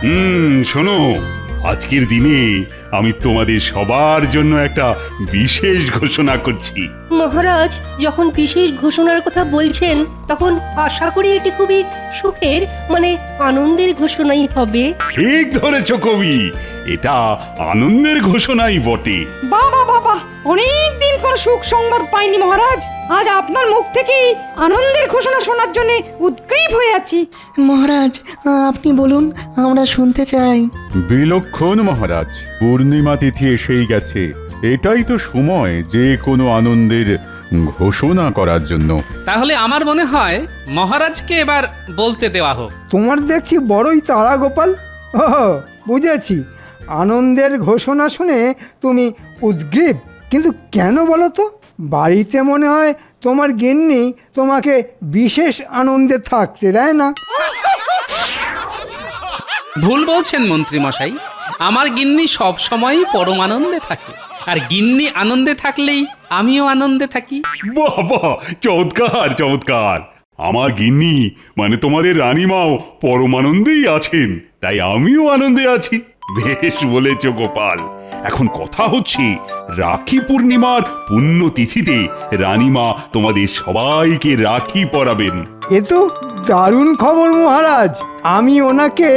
শোনো, আজকের দিনে আমি তোমাদের সবার জন্য একটা বিশেষ ঘোষণা করছি। মহারাজ যখন বিশেষ ঘোষণার কথা বলছেন তখন আশা করি এটি খুবই সুখের মানে আনন্দের ঘোষণাই হবে। ঠিক ধরেছ কবি, এটা আনন্দের ঘোষণাই বটে। বাবা বাবা, অনেক দিন কোন সুখ সংবাদ পাইনি মহারাজ। আজ আপনার মুখ থেকেই আনন্দের ঘোষণা শোনার জন্য উদ্গ্রীব হয়ে আছি। মহারাজ আপনি বলুন, আমরা শুনতে চাই। বিলক্ষণ মহারাজ, পূর্ণিমা তিথি এসেই গেছে। এটাই তো সময় যে কোনো আনন্দের ঘোষণা করার জন্য। তাহলে আমার মনে হয় মহারাজকে এবার বলতে দেওয়া হোক। তোমার দেখছি বড়ই তাড়া গোপাল। ও বুঝেছি, আনন্দের ঘোষণা শুনে তুমি উদ্গ্রীব, কিন্তু কেন বলো তো? বাড়িতে মনে হয় তোমার গিন্নি তোমাকে বিশেষ আনন্দে থাকতে দেয় না। ভুল বলছেন মন্ত্রী মশাই, আমার গিন্নি সব সময় পরম আনন্দে থাকে, আর গিন্নি আনন্দে থাকলেই আমিও আনন্দে থাকি। বাহ বাহ, চমৎকার চমৎকার। আমার গিন্নি মানে তোমাদের রানীমাও পরমানন্দেই আছেন, তাই আমিও আনন্দে আছি। বেশ বলেছ গোপাল। এখন কথা হচ্ছে, রাখি পূর্ণিমার পুণ্যতিথিতে রানীমা তোমাদের সবাইকে রাখি পরাবেন। এ তো দারুণ খবর মহারাজ। আমি ওনাকে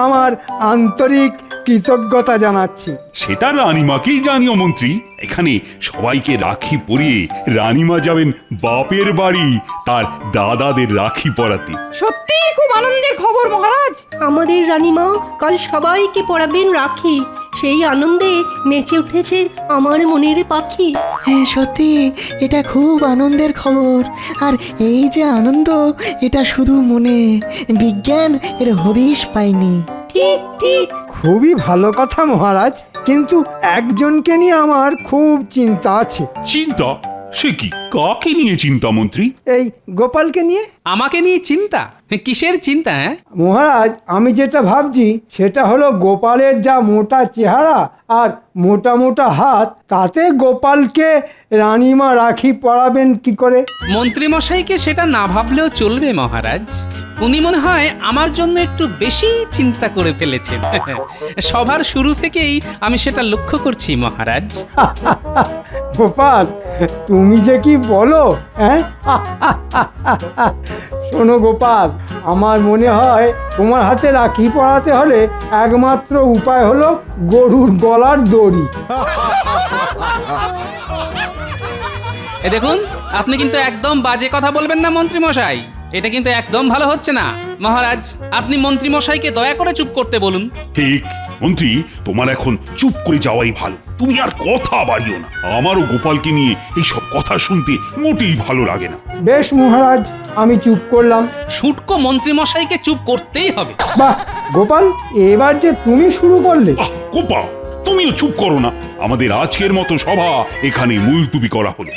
আমার আন্তরিক কৃতজ্ঞতা জানাচ্ছি। সেটা রানীমাকেই জানিও মন্ত্রী। এখানে সবাইকে রাখি পরিয়ে রানীমা যাবেন বাপের বাড়ি তার দাদাদের রাখি পরাতে। সত্যি খুব আনন্দের খবর মহারাজ। আমাদের রানীমা কাল সবাইকে পরাবেন রাখি, সেই আনন্দে নেচে উঠেছে আমার মনের পাখি। হ্যাঁ সত্যি, এটা খুব আনন্দের খবর। আর এই যে আনন্দ, এটা শুধু মনে, বিজ্ঞান এর হদিশ পায়নি। ঠিক ঠিক। খুবই ভালো কথা মহারাজ, কিন্তু একজনকে নিয়ে আমার খুব চিন্তা আছে। চিন্তা? সে কি, কাকে নিয়ে চিন্তা মন্ত্রী? এই গোপালকে নিয়ে। আমাকে নিয়ে চিন্তা? কিসের চিন্তা? মহারাজ, আমি যেটা ভাবছি সেটা হলো গোপালের যা মোটা চেহারা আর মোটা মোটা হাত, তাতে গোপালকে রানীমা রাখি পরাবেন কি করে? মন্ত্রী মশাইকে সেটা না ভাবলেও চলবে মহারাজ। উনি মনে হয় আমার জন্য একটু বেশি চিন্তা করে ফেলেছেন। সবার শুরু থেকেই আমি সেটা লক্ষ্য করছি মহারাজ। গোপাল, তুমি যে কি বলো, হ্যাঁ? শোনো গোপাল, আমার মনে হয় তোমার হাতে রাখি পরাতে হলে একমাত্র উপায় হলো গরুর গলার দড়ি। এ দেখুন, আপনি কিন্তু একদম বাজে কথা বলবেন না মন্ত্রী মশাই। এটা কিন্তু একদম ভালো হচ্ছে না। মহারাজ, আপনি মন্ত্রী মশাইকে দয়া করে চুপ করতে বলুন। ঠিক মন্ত্রী, তোমার এখন চুপ করে যাওয়াই ভালো। তুমি আর কথা বাড়িও না। আমারও গোপালকে নিয়ে এইসব কথা শুনতে মোটেই ভালো লাগে না। বেশ মহারাজ, আমি চুপ করলাম। শুটকো মন্ত্রী মশাইকে চুপ করতেই হবে। বাহ গোপাল, এবার যে তুমি শুরু করলে। গোপাল, তুমিও চুপ করো না। আমাদের আজকের মতো সভা এখানে মুলতুবি করা হলো।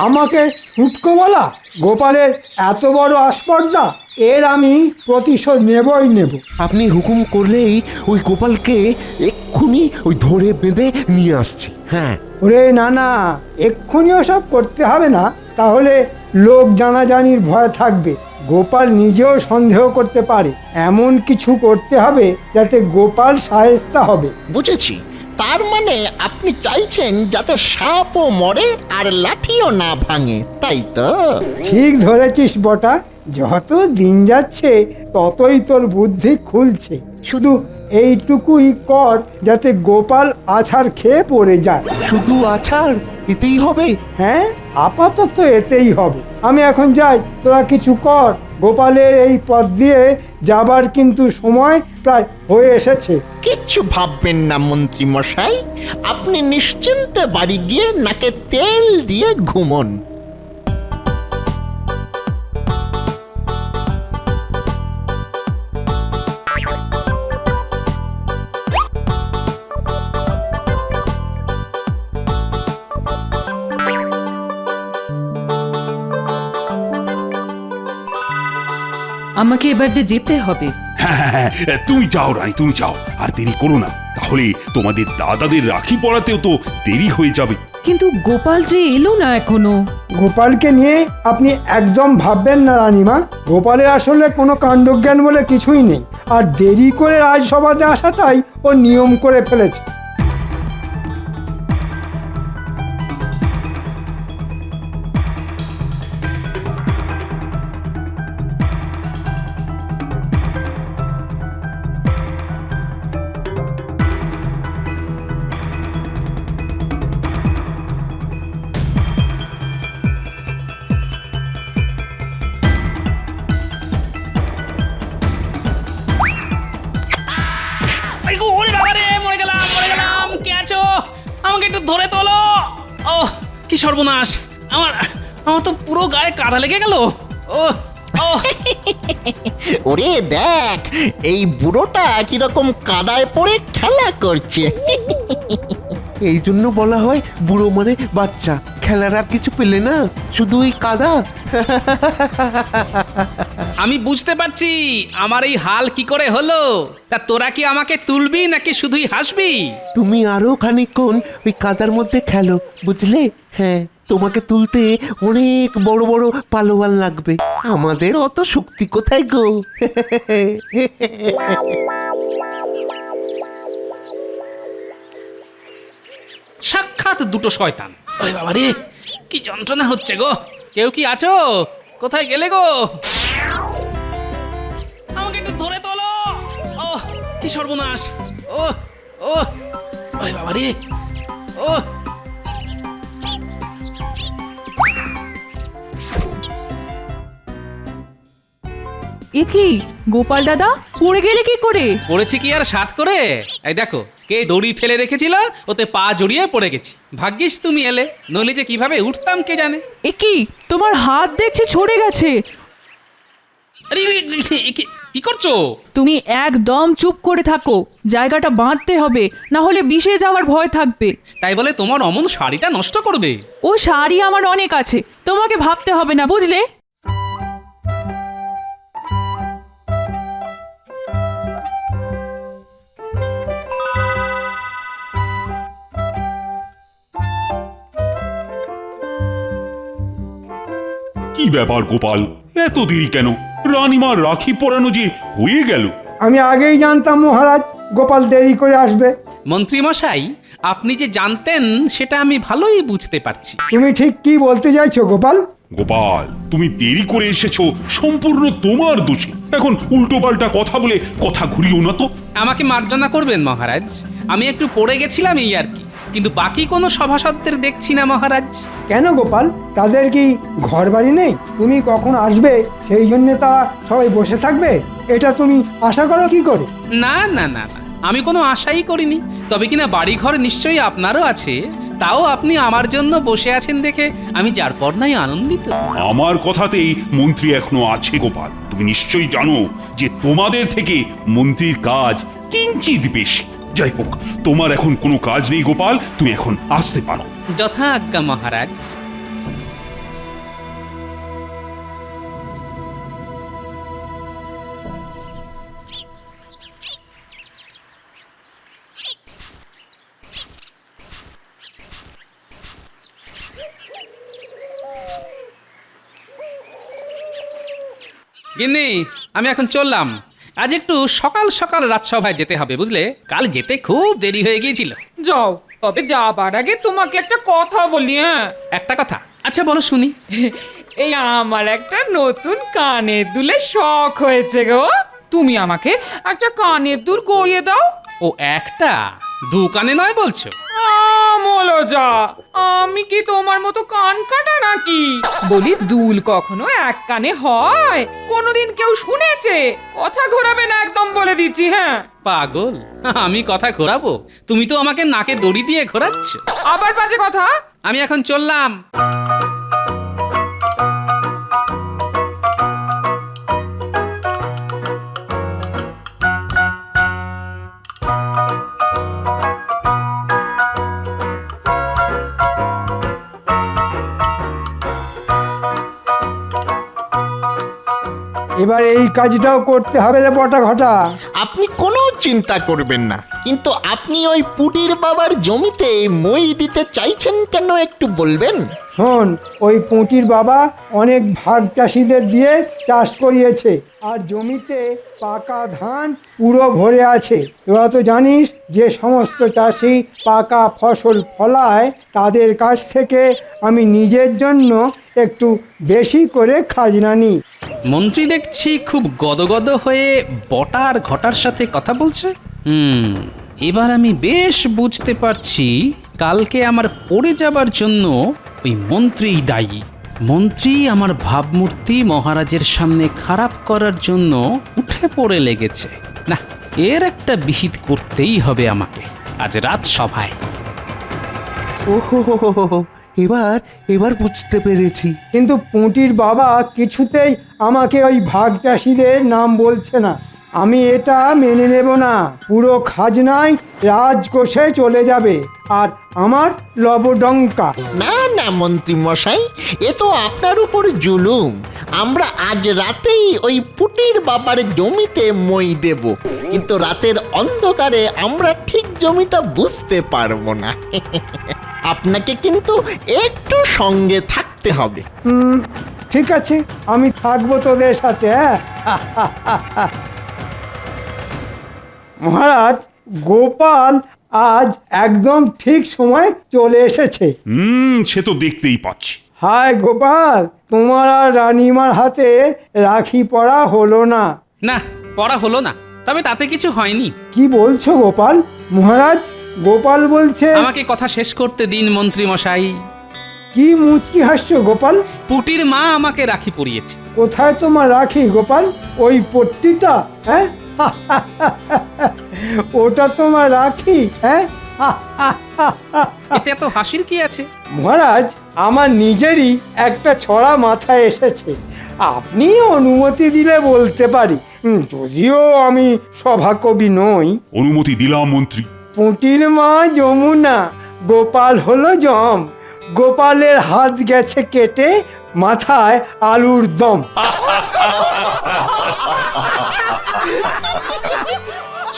আমাকে শুটকো বলা? গোপালের এত বড় আস্পর্ধা, এর আমি প্রতিশোধ নেবই নেব। আপনি হুকুম করলেই ওই গোপালকে এক্ষুনি ওই ধরে বেঁধে নিয়ে আসছি। হ্যাঁ। ওরে না না, এক্ষুনি ওসব করতে হবে না, তাহলে লোক জানাজানির ভয় থাকবে। গোপাল নিজেও সন্দেহ করতে পারে। এমন কিছু করতে হবে যাতে গোপাল শায়েস্তা হবে। বুঝেছি, তার মানে আপনি চাইছেন যাতে সাপও মরে আর লাঠিও না ভাঙে, তাই তো? ঠিক ধরেছিস বটা। যত দিন যাচ্ছে ততই তোর বুদ্ধি খুলছে। শুধু এইটুকুই কর যাতে গোপাল আছাড় খেয়ে পড়ে যায়। শুধু আছাড় এতেই হবে? হ্যাঁ, আপাতত এতেই হবে। আমি এখন যাই, তোরা কিছু কর। গোপালের এই পথ দিয়ে যাবার কিন্তু সময় প্রায় হয়ে এসেছে। কিচ্ছু ভাববেন না মন্ত্রী মশাই, আপনি নিশ্চিন্তে বাড়ি গিয়ে নাকে তেল দিয়ে ঘুমন। আমাকে এবার যে যেতে হবে। হ্যাঁ, তুমি যাও রানী, তুমি যাও, আর দেরি করো না। তাহলে তোমাদের দাদাদের রাখি পরাতেও তো দেরি হয়ে যাবে। কিন্তু গোপাল যে এলো না এখনো। গোপালকে নিয়ে আপনি একদম ভাববেন না রানীমা। গোপালের আসলে কোনো কাণ্ডজ্ঞান বলে কিছুই নেই, আর দেরি করে রাজসভাতে আসাটাই ও নিয়ম করে ফেলেছে। ওরে বাবা রে, মরে গেলাম। কে আছো? আমাকে একটু ধরে তোলো। ও কি সর্বনাশ, আমার তো পুরো গায়ে কাদা লেগে গেল। ও ও ওরে দেখ, এই বুড়োটা কিরকম কাদায় পড়ে খেলা করছে। এই জন্য বলা হয় বুড়ো মানে বাচ্চা, খেলার আর কিছু পেলে না, শুধু ওই কাদা। আমি বুঝতে পারছি আমার এই হাল কি করে হলো। তা তোরা কি আমাকে তুলবি নাকি শুধুই হাসবি? তুমি আরো খানিকক্ষণ ওই কাদার মধ্যে খেলো, বুঝলে? হ্যাঁ, তোমাকে তুলতে অনেক বড় বড় পালোয়ান লাগবে, আমাদের অত শক্তি কোথায় গো। সাক্ষাৎ দুটো শয়তান। ওরে বাবা রে, কি যন্ত্রণা হচ্ছে গো। কেউ কি আছো? কোথায় গেলে গো? আমাকে একটু ধরে তোলো। ও কি সর্বনাশ। ও ও ওরে বাবা রে। ও এ কি গোপাল দাদা, পড়ে গেলে কি করে? পড়েছি কি আর সাত করে? এই দেখো, কে দড়ি ফেলে রেখেছিল, ওতে পা জড়িয়ে পড়ে গেছি। ভাগ্যিস তুমি এলে, নইলে যে কিভাবে উঠতাম কে জানে। এ কি তোমার হাত দেখছি ছড়ে গেছে। আরে, কি করছো? তুমি একদম চুপ করে থাকো, জায়গাটা বাঁধতে হবে, না হলে বিষে যাওয়ার ভয় থাকবে। তাই বলে তোমার অমন শাড়িটা নষ্ট করবে? ও শাড়ি আমার অনেক আছে, তোমাকে ভাবতে হবে না, বুঝলে? কি ব্যাপার গোপাল, এত দেরি কেন? রানীমার রাখি পরানো যে হয়ে গেল। আমি আগেই জানতাম মহারাজ গোপাল দেরি করে আসবে। মন্ত্রী মশাই, আপনি যে জানতেন সেটা আমি ভালোই বুঝতে পারছি। তুমি ঠিক কি বলতে চাইছো গোপাল? গোপাল, তুমি দেরি করে এসেছো সম্পূর্ণ তোমার দোষে। এখন উল্টো পাল্টা কথা বলে কথা ঘুরিও না তো। আমাকে মার্জনা করবেন মহারাজ, আমি একটু পড়ে গেছিলাম এই আর কি। কিন্তু বাকি কোনো সভাসদদের দেখছি না মহারাজ। কেন গোপাল, তাদের কি ঘর বাড়ি নেই? তুমি কখন আসবে সেই জন্য তারা সবাই বসে থাকবে, এটা তুমি আশা করো কি করে? না না না না, আমি কোনো আশাই করিনি। তবে কিনা বাড়িঘর নিশ্চয়ই আপনারও আছে, তাও আপনি আমার জন্য বসে আছেন দেখে আমি যার পর নাই আনন্দিত। আমার কথাতেই মন্ত্রী এখনো আছে গোপাল। তুমি নিশ্চয়ই জানো যে তোমাদের থেকে মন্ত্রীর কাজ কিঞ্চিত বেশি। যাই হোক, তোমার এখন কোনো কাজ নেই গোপাল, তুমি এখন আসতে পারো। যথা আজ্ঞা মহারাজ। গিন্নি, আমি এখন চললাম। আজ একটু সকাল সকাল রাজসভায় যেতে হবে, বুঝলে? কাল যেতে খুব দেরি হয়ে গিয়েছিল। যাও, তবে যাবার আগে তোমাকে একটা কথা বলি। হ্যাঁ, একটা কথা? আচ্ছা বলো শুনি। এই আমার একটা নতুন কানের দুলের শখ হয়েছে গো। তুমি আমাকে একটা কানের দুল গড়িয়ে দাও। ও একটা? দু কানে নয় বলছো? বলো যা, আমি কি তোমার মতো কান কাটা নাকি? বলি, দুল কখনো এক কানে হয়? কোনোদিন কেউ শুনেছে? কথা ঘোরাবে না একদম, বলে দিচ্ছি। হ্যাঁ, পাগল, আমি কথা ঘোরাবো? তুমি তো আমাকে নাকে দড়ি দিয়ে ঘোরাচ্ছ। আবার বাজে কথা। আমি এখন চললাম। এবার এই কাজটাও করতে হবে রে বটা ঘটা। আপনি কোনো চিন্তা করবেন না, কিন্তু আপনি ওই পুটির বাবার জমিতে মই দিতে চাইছেন কেন একটু বলবেন? শোন, ওই পুঁটির বাবা অনেক ভাগ চাষিদের দিয়ে চাষ করিয়েছে, আর জমিতে পাকা ধান পুরো ভরে আছে। তোরা তো জানিস যে সমস্ত চাষি পাকা ফসল ফলায়, তাদের কাছ থেকে আমি নিজের জন্য একটু বেশি করে খাজনা নিই। মন্ত্রী দেখছি খুব গদগদ হয়ে বটা আর ঘটার সাথে কথা বলছে। এবার আমি বেশ বুঝতে পারছি কালকে আমার পড়ে যাবার জন্য ওই মন্ত্রীই দায়ী। মন্ত্রী আমার ভাবমূর্তি মহারাজের সামনে খারাপ করার জন্য উঠে পড়ে লেগেছে। না, এর একটা বিহিত করতেই হবে আমাকে আজ রাজসভায়। ওহো, এবার এবার বুঝতে পেরেছি। কিন্তু পুঁটির বাবা কিছুতেই আমাকে ওই ভাগ চাষিদের নাম বলছে না। আমি এটা মেনে নেব না। পুরো খাজনায় রাজকোষে চলে যাবে, আর আমার লবডঙ্কা। না না মন্ত্রী মশাই, এ তো আপনার উপর জুলুম। আমরা আজ রাতেই ওই পুটির বাবার জমিতে মই দেব, কিন্তু রাতের অন্ধকারে আমরা ঠিক জমিটা বুঝতে পারবো না। আপনাকে কিন্তু একটু সঙ্গে থাকতে হবে। ঠিক আছে, আমি থাকবো তোদের সাথে। হ্যাঁ মহারাজ, গোপাল আজ একদম ঠিক সময় চলে এসেছে। সে তো দেখতেই পাচ্ছি। হায় গোপাল, তোমার আর রানীমার হাতে রাখি পরা হলো না। না, পড়া হলো না, তবে তাতে কিছু হয়নি। কি বলছো গোপাল? মহারাজ, গোপাল বলছে। আমাকে কথা শেষ করতে দিন মন্ত্রী মশাই। কি মুচকি হাসছো গোপাল? পুটির মা আমাকে রাখি পরিয়েছে। কোথায় তোমার রাখি গোপাল? ওই পট্টিটা? হ্যাঁ, ওটা তোমার রাখি? হ্যাঁ, এতে এত হাসির কি আছে? মহারাজ, আমার নিজেরই একটা ছড়া মাথায় এসেছে। আপনি অনুমতি দিলে বলতে পারি, যদিও আমি সভাকবি নই। অনুমতি দিলাম মন্ত্রী। পুঁটির মা যমুনা, গোপাল হলো জম। গোপালের হাত গেছে কেটে, মাথায় আলুর দম।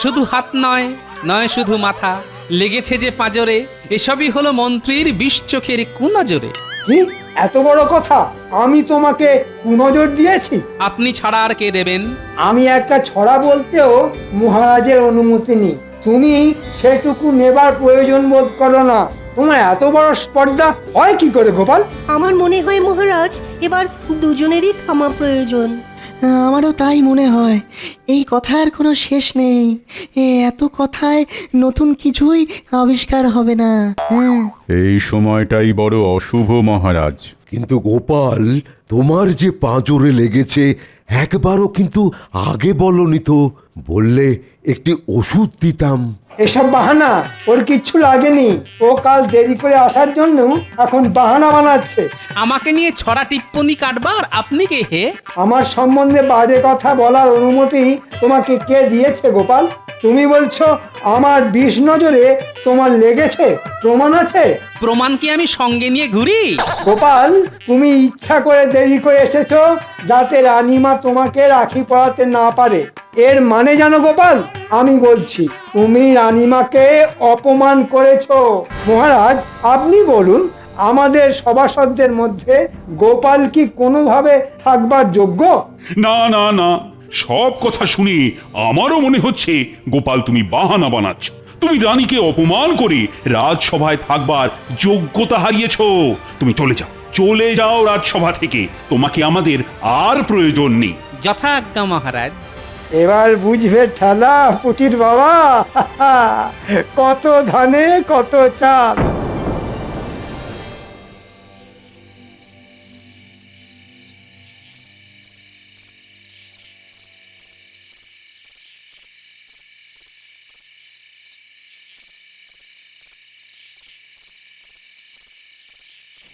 শুধু হাত নয়, নয় শুধু মাথা, লেগেছে যে পাঁজরে। এসবই হলো মন্ত্রীর বিষ চোখের কুনজরে। কি এত বড় কথা? আমি তোমাকে কুনজর দিয়েছি? আপনি ছাড়া আর কে দেবেন? আমি একটা ছড়া বলতেও মহারাজের অনুমতি নিই। তুমি সেটুকু নেবার প্রয়োজন বোধ করো না। তোমার এত বড় স্পর্ধা হয় কি করে গোপাল? আমার মনে হয় মহারাজ, এবার দুজনেরই থামা প্রয়োজন। আমারও তাই মনে হয়। এই কথার কোনো শেষ নেই। এত কথায় নতুন কিছুই আবিষ্কার হবে না। হ্যাঁ, এই সময়টাই বড় অশুভ মহারাজ। কিন্তু গোপাল, তোমার যে পাঁজরে লেগেছে একবারও কিন্তু আগে বলনি তো। বললে একটি ওষুধ দিতাম। এসব বাহানা, ওর কিচ্ছু লাগেনি। ও কাল দেরি করে আসার জন্য এখন বাহানা বানাচ্ছে। আমাকে নিয়ে ছড়া টিপ্পনি কাটবার আপনি কে হে? আমার সম্বন্ধে বাজে কথা বলার অনুমতি তোমাকে কে দিয়েছে গোপাল? তুমি বলছো আমার বিষ নজরে তোমার লেগেছে? প্রমাণ আছে? প্রমাণ কি আমি সঙ্গে নিয়ে ঘুরি? গোপাল, তুমি ইচ্ছা করে দেরি করে এসেছো যাতে রানীমা তোমাকে রাখি পরাতে না পারে। এর মানে জানো গোপাল? আমি বলছি, তুমি রানীমাকে অপমান করেছো। মহারাজ, আপনি বলুন, আমাদের সভাসদদের মধ্যে গোপাল কি কোনোভাবে থাকবার যোগ্য? না না না, সব কথা শুনে আমারও মনে হচ্ছে গোপাল তুমি বাহানা বানাচ্ছ। তুমি রানীকে অপমান করে রাজসভায় থাকবার যোগ্যতা হারিয়েছ। তুমি চলে যাও রাজসভা থেকে। তোমাকে আমাদের আর প্রয়োজন নেই। যথাজ্ঞা মহারাজ। এবার বুঝবে ঠেলা পুটির বাবা, কত ধানে কত চাল।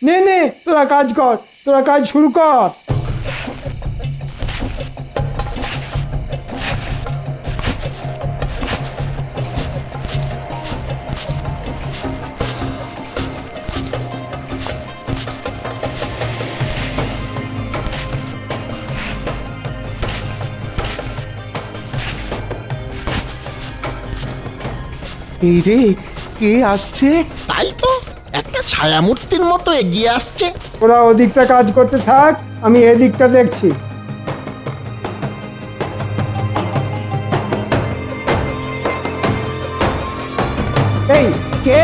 নে, তোরা কাজ কর, তোরা কাজ শুরু কর। এই রে, কে আসছে? তাই তো একটা ছায়ামূর্তির মতো এগিয়ে আসছে। ওরা ওদিকটা কাজ করতে থাক, আমি এদিকটা দেখছি। এই কে?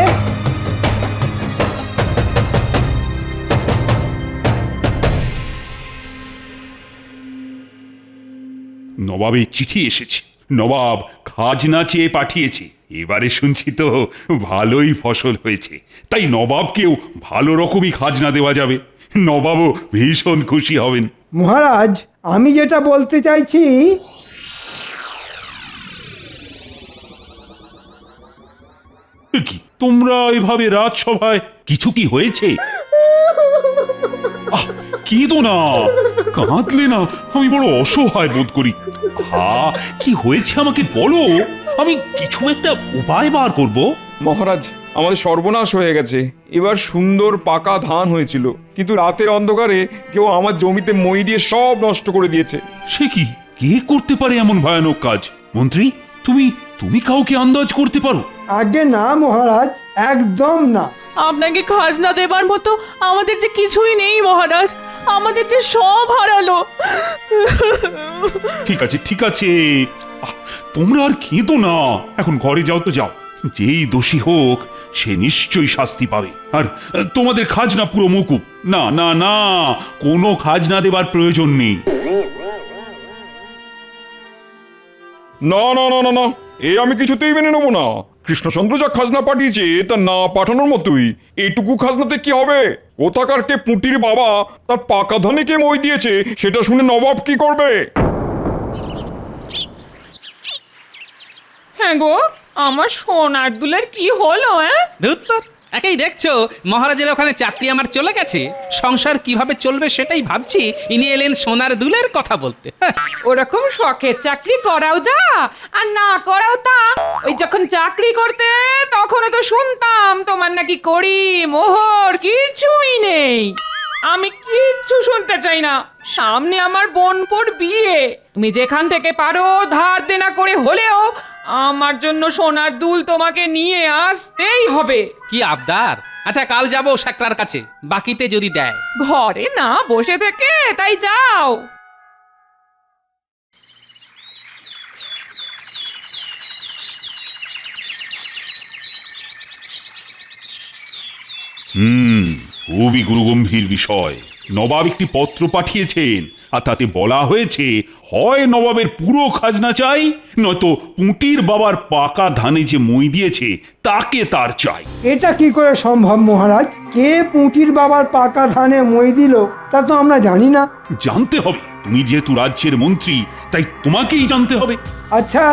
নবাবের চিঠি এসেছে। নবাব খাজনা চেয়ে পাঠিয়েছে। এবারে শুনছি তো ভালোই ফসল হয়েছে, তাই নবাবকেও ভালো রকমই খাজনা দেওয়া যাবে। নবাবও ভীষণ খুশি হবেন। মহারাজ, আমি যেটা বলতে চাইছি, কি তোমরা এভাবে রাজসভায়, কিছু কি হয়েছে? কেঁদো না, কাঁদলে না আমি বড় অসহায় বোধ করি। কি হয়েছে আমাকে বলো, আমি কিছু একটা উপায় বার করব। মহারাজ, আমাদের সর্বনাশ হয়ে গেছে। এবার সুন্দর পাকা ধান হয়েছিল, কিন্তু রাতের অন্ধকারে কেউ আমার জমিতে মই দিয়ে সব নষ্ট করে দিয়েছে। সে কি, কে করতে পারে এমন ভয়ানক কাজ? মন্ত্রী, তুমি কাউকে আন্দাজ করতে পারো? আগে না মহারাজ, একদম না। আপনাকে খাজনা দেবার মতো আমাদের যে কিছুই নেই মহারাজ, আমাদের যে সব হারালো। ঠিক আছে ঠিক আছে, তোমরা আর কেঁদো না, এখন ঘরে যাও তো যাও। যেই দোষী হোক সে নিশ্চয়ই শাস্তি পাবে। আর তোমাদের খাজনা পুরো মকুব। না না না, কোনো খাজনা দেবার প্রয়োজন নেই। না না না না না, এ আমি কিছুতেই মেনে নেবো না। কৃষ্ণচন্দ্র যা খাজনা পাঠিয়েছে তা না পাঠানোর মতোই। এইটুকু খাজনাতে কি হবে? কোথাকার কে পুঁটির বাবা তার পাকা ধানে কে মই দিয়েছে সেটা শুনে নবাব কি করবে? হ্যাঁ গো, আমার সোনার দুলের কি হলো? ধুত্তর, একেই দেখছো মহারাজের ওখানে চাকরি আমার চলে গেছে, সংসার কিভাবে চলবে সেটাই ভাবছি, ইনি এলেন সোনার দুলের কথা বলতে। ওরকম শখের চাকরি করাও যা আর না করাও তা। ওই যখন চাকরি করতে তখনও তো শুনতাম তোমার নাকি কড়ি মোহর কিছুই নেই। আমি কিচ্ছু শুনতে চাই না। সামনে আমার বোনপোর বিয়ে, তুমি যেখান থেকে পারো ধার দেনা করে হলেও আমার জন্য সোনার দুল তোমাকে নিয়ে আসতেই হবে। কি আবদার? আচ্ছা, কাল যাবো শাকরার কাছে, বাকিতে যদি দেয়। ঘরে না বসে থেকে তাই যাও। খুবই গুরুগম্ভীর বিষয়। নবাব একটি পত্র পাঠিয়েছেন, আর তাতে বলা হয়েছে হয় নবাবের পুরো খাজনা চাই, নয়তো পুঁটির বাবার পাকা ধানে যে মই দিয়েছে তাকে তার চাই। এটা কি করে সম্ভব মহারাজ? কে পুঁটির বাবার পাকা ধানে মই দিল তা তো আমরা জানি না। জানতে হবে, তুমি যেহেতু রাজ্যের মন্ত্রী তাই তোমাকেই জানতে হবে। আচ্ছা,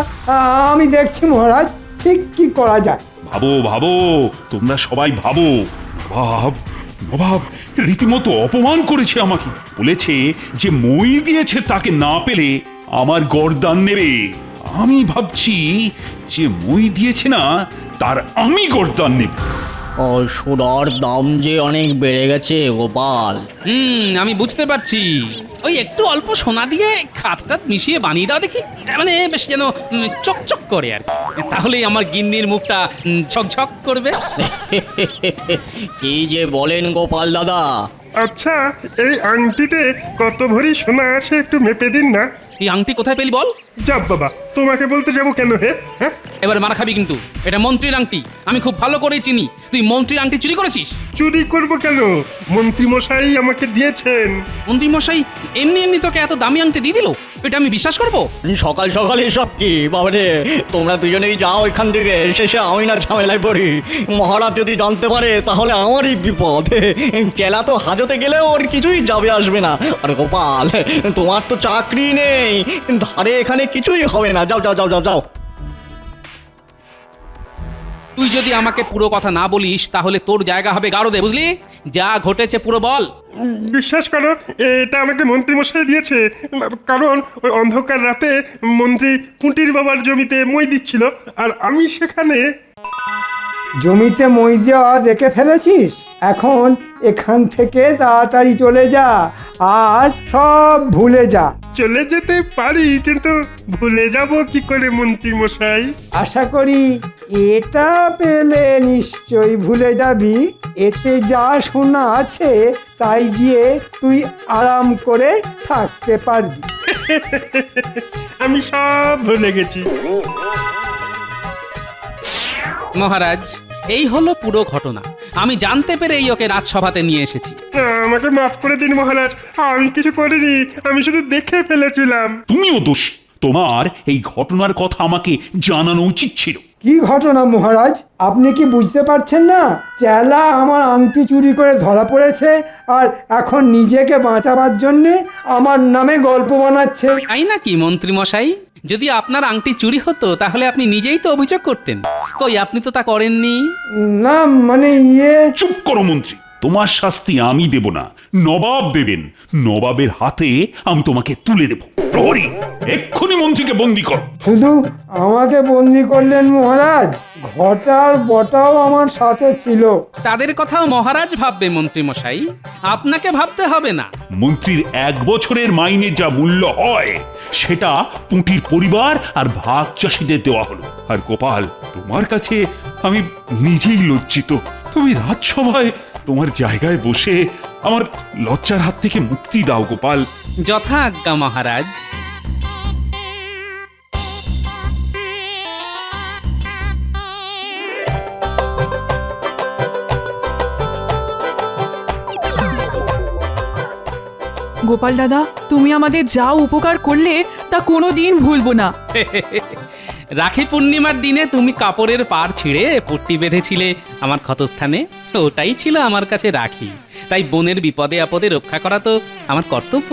আমি দেখছি মহারাজ, ঠিক কি করা যায়। ভাবো ভাবো, তোমরা সবাই ভাবো। নবাব রীতিমতো অপমান করেছে আমাকে, বলেছে যে মই দিয়েছে তাকে না পেলে আমার গর্দান নেবে। আমি ভাবছি যে মই দিয়েছে না তার আমি গর্দান নেব। সোনার দাম যে অনেক বেড়ে গেছে গোপাল। আমি বুঝতে পারছি। ওই একটু অল্প সোনা দিয়ে খাতটাত মিশিয়ে বানিয়ে দাও দেখি, মানে বেশ যেন চকচক করে আর কি, তাহলেই আমার গিন্নির মুখটা ঝকঝক করবে। কি যে বলেন গোপাল দাদা। আচ্ছা, এই আংটিতে কত ভরি সোনা আছে একটু মেপে দিন না। এই আংটি কোথায় পেলি বল? যাব বাবা, তোমাকে বলতে যাবো কেন? হ্যাঁ, এবার মার খাবি কিন্তু। এটা মন্ত্রীর আংটি, আমি খুব ভালো করেই চিনি। তুই মন্ত্রীর আংটি চুরি করেছিস? চুরি করব কেন? মন্ত্রী মশাই আমাকে দিয়েছেন। মন্ত্রী মশাই এমনি এমনি তোকে এত দামি আংটি দিয়ে দিল? এটা আমি বিশ্বাস করবো? সকাল সকাল এসব কি বাবারে? তোমরা দুজনেই যাও এখান থেকে, শেষে আমি না ঝামেলায় পড়ি। মহারাজ যদি জানতে পারে তাহলে আমারই বিপদ। কেলা তো হাজতে গেলেও ওর কিছুই যাবে আসবে না। আরে গোপাল, তোমার তো চাকরি নেই, ধারে এখানে কিছুই হবে না। যাও যাও যাও যাও যাও। তুই যদি আমাকে পুরো কথা না বলিস তাহলে তোর জায়গা হবে গারদে, বুঝলি? যা ঘটেছে পুরো বল। বিশ্বাস করো, এটা আমাকে মন্ত্রী মশাই দিয়েছে। কারণ ওই অন্ধকার রাতে মন্ত্রী পুঁটির বাবার জমিতে মই দিচ্ছিল, আর আমি সেখানে। জমিতে মই দেওয়া দেখে ফেলেছিস? এখন এখান থেকে তাড়াতাড়ি চলে যা আর সব ভুলে যা। চলে যেতে পারি, কিন্তু ভুলে যাব কি করে মন্ত্রী মশাই? আশা করি এটা পেলে নিশ্চয়ই ভুলে যাবি। এতে যা শোনা আছে তাই দিয়ে তুই আরাম করে থাকতে পারবি। আমি সব ভুলে গেছি। মহারাজ, এই হলো পুরো ঘটনা। আমি জানতে পেরেই ওকে রাজসভাতে নিয়ে এসেছি। আমাকে মাফ করে দিন মহারাজ, আমি কিছু করিনি, আমি শুধু দেখে ফেলেছিলাম। তুমিও দোষী। তোমার এই ঘটনার কথা আমাকে জানানো উচিত ছিল। কি ঘটনা মহারাজ, আপনি কি বুঝতে পারছেন না? চেলা আমার আংটি চুরি করে ধরা পড়েছে আর এখন নিজেকে বাঁচাবার জন্যে আমার নামে গল্প বানাচ্ছে। তাই নাকি মন্ত্রী মশাই? যদি আপনার আংটি চুরি হতো তাহলে আপনি নিজেই তো অভিযোগ করতেন। কই, আপনি তো তা করেননি। না মানে চুপ করো মন্ত্রী, তোমার শাস্তি আমি দেব না, নবাব দেবেন। নবাবের হাতে আমি তোমাকে তুলে দেব। প্রহরী, এক্ষুনি মন্ত্রীকে বন্দি কর। শুধু আমাকে বন্দি করলেন মহারাজ, ঘটার বটাও আমার সাথে ছিল। তাদের কথাও মহারাজ ভাববে মন্ত্রী মশাই, আপনাকে ভাবতে হবে না। মন্ত্রীর 1 বছরের মাইনে যা মূল্য হয় সেটা পুঁটির পরিবার আর ভাগ চাষীদের দেওয়া হলো। আর গোপাল, তোমার কাছে আমি নিজেই লজ্জিত। তুমি রাজসভায় তোমার জায়গায় বসে আমার লজ্জার হাত থেকে মুক্তি দাও গোপাল। যথা আজ্ঞা মহারাজ। গোপাল দাদা, তুমি আমাদের যা উপকার করলে তা কোনোদিন ভুলবো না। রাখি পূর্ণিমার দিনে তুমি কাপড়ের পাড় ছিঁড়ে পট্টি বেঁধেছিলে আমার ক্ষতস্থানে, ওটাই ছিল আমার কাছে রাখি। তাই বোনের বিপদে আপদে রক্ষা করা তো আমার কর্তব্য।